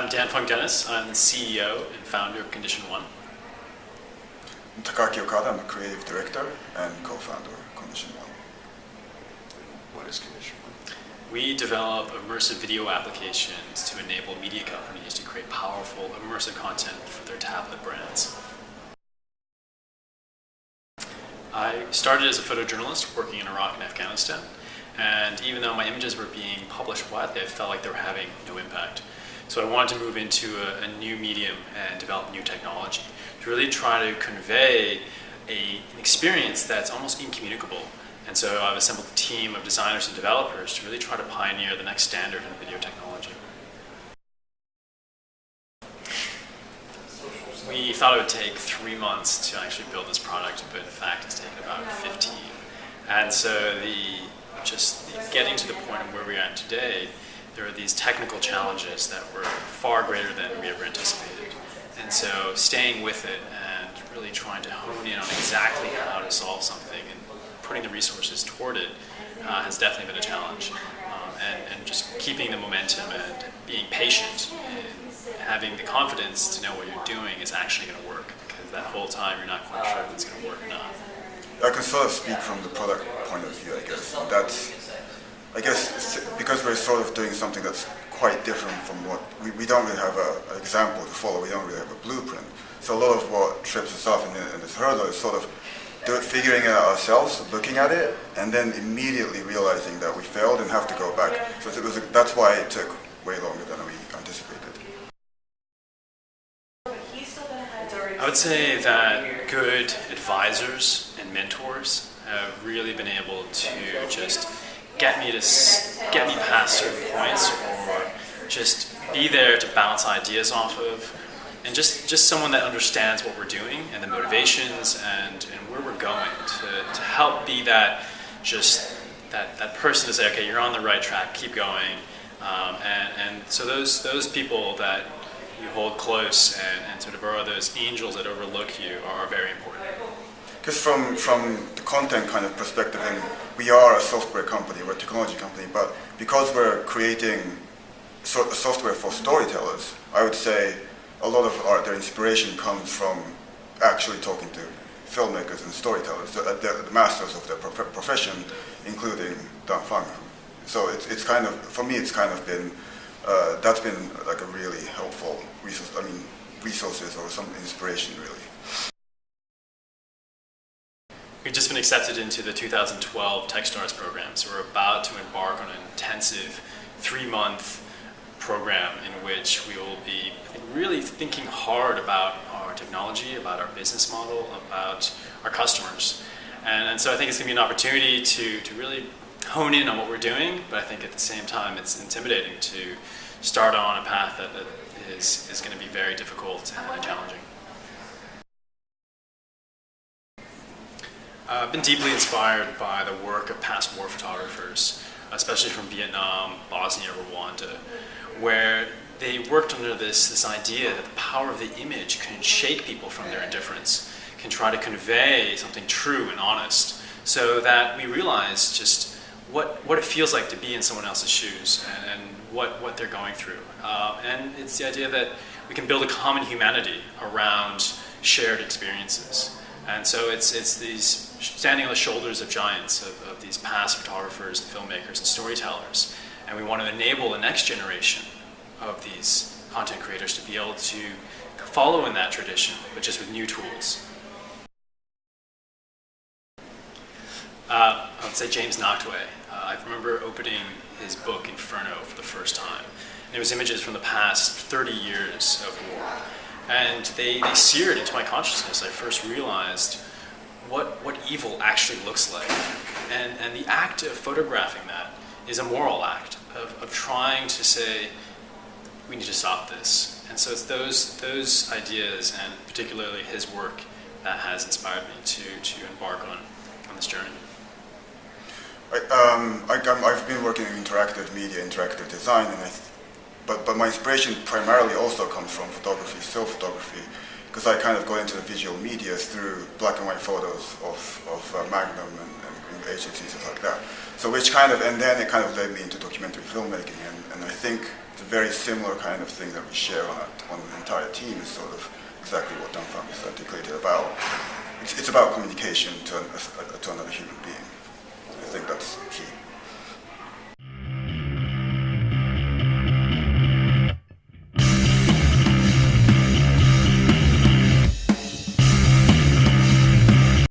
I'm DanFung He. I'm the CEO and founder of Condition One. I'm Takaaki Okada. I'm a creative director and co-founder of Condition One. What is Condition One? We develop immersive video applications to enable media companies to create powerful, immersive content for their tablet brands. I started as a photojournalist working in Iraq and Afghanistan, and even though my images were being published widely, I felt like they were having no impact. So I wanted to move into a new medium and develop new technology to really try to convey an experience that's almost incommunicable. And so I've assembled a team of designers and developers to really try to pioneer the next standard in video technology. We thought it would take 3 months to actually build this product, but in fact it's taken about 15. And so just getting to the point of where we are at today, there are these technical challenges that were far greater than we ever anticipated. And so staying with it and really trying to hone in on exactly how to solve something and putting the resources toward it has definitely been a challenge. And just keeping the momentum and being patient and having the confidence to know what you're doing is actually going to work, because that whole time you're not quite sure if it's going to work or not. I can sort of speak from the product point of view, I guess because we're sort of doing something that's quite different from what, we don't really have an example to follow, we don't really have a blueprint. So a lot of what trips us up in this hurdle is sort of figuring it out ourselves, looking at it, and then immediately realizing that we failed and have to go back. So that's why it took way longer than we anticipated. I would say that good advisors and mentors have really been able to just get me past certain points, or just be there to bounce ideas off of, and just someone that understands what we're doing and the motivations and where we're going to help be that person to say, okay, you're on the right track, keep going. And so those people that you hold close and sort of are those angels that overlook you are very important. Because from the content kind of perspective, and we are a software company, we're a technology company, but because we're creating software for storytellers, I would say a lot of their inspiration comes from actually talking to filmmakers and storytellers, the masters of their profession, including DanFung. So it's kind of, for me, it's kind of been, that's been like a really helpful resource, resources or some inspiration really. We've just been accepted into the 2012 TechStars program, so we're about to embark on an intensive 3-month program in which we will be really thinking hard about our technology, about our business model, about our customers. And so I think it's going to be an opportunity to really hone in on what we're doing, but I think at the same time it's intimidating to start on a path that is going to be very difficult and challenging. I've been deeply inspired by the work of past war photographers, especially from Vietnam, Bosnia, Rwanda, where they worked under this idea that the power of the image can shake people from their indifference, can try to convey something true and honest, so that we realize just what it feels like to be in someone else's shoes and what they're going through. And it's the idea that we can build a common humanity around shared experiences. And so it's these standing on the shoulders of giants, of these past photographers and filmmakers and storytellers. And we want to enable the next generation of these content creators to be able to follow in that tradition, but just with new tools. I would say James Nachtwey. I remember opening his book Inferno for the first time. And it was images from the past 30 years of war. And they seared into my consciousness. I first realized what evil actually looks like. And the act of photographing that is a moral act of trying to say, we need to stop this. And so it's those ideas, and particularly his work, that has inspired me to embark on this journey. I've been working in interactive media, interactive design, and but my inspiration primarily also comes from photography, still photography, because I kind of got into the visual media through black and white photos of Magnum and agencies, stuff like that. So which kind of, and then it kind of led me into documentary filmmaking, and I think it's a very similar kind of thing that we share on the entire team is sort of exactly what DanFung is articulated about. It's about communication to another human being. I think that's key.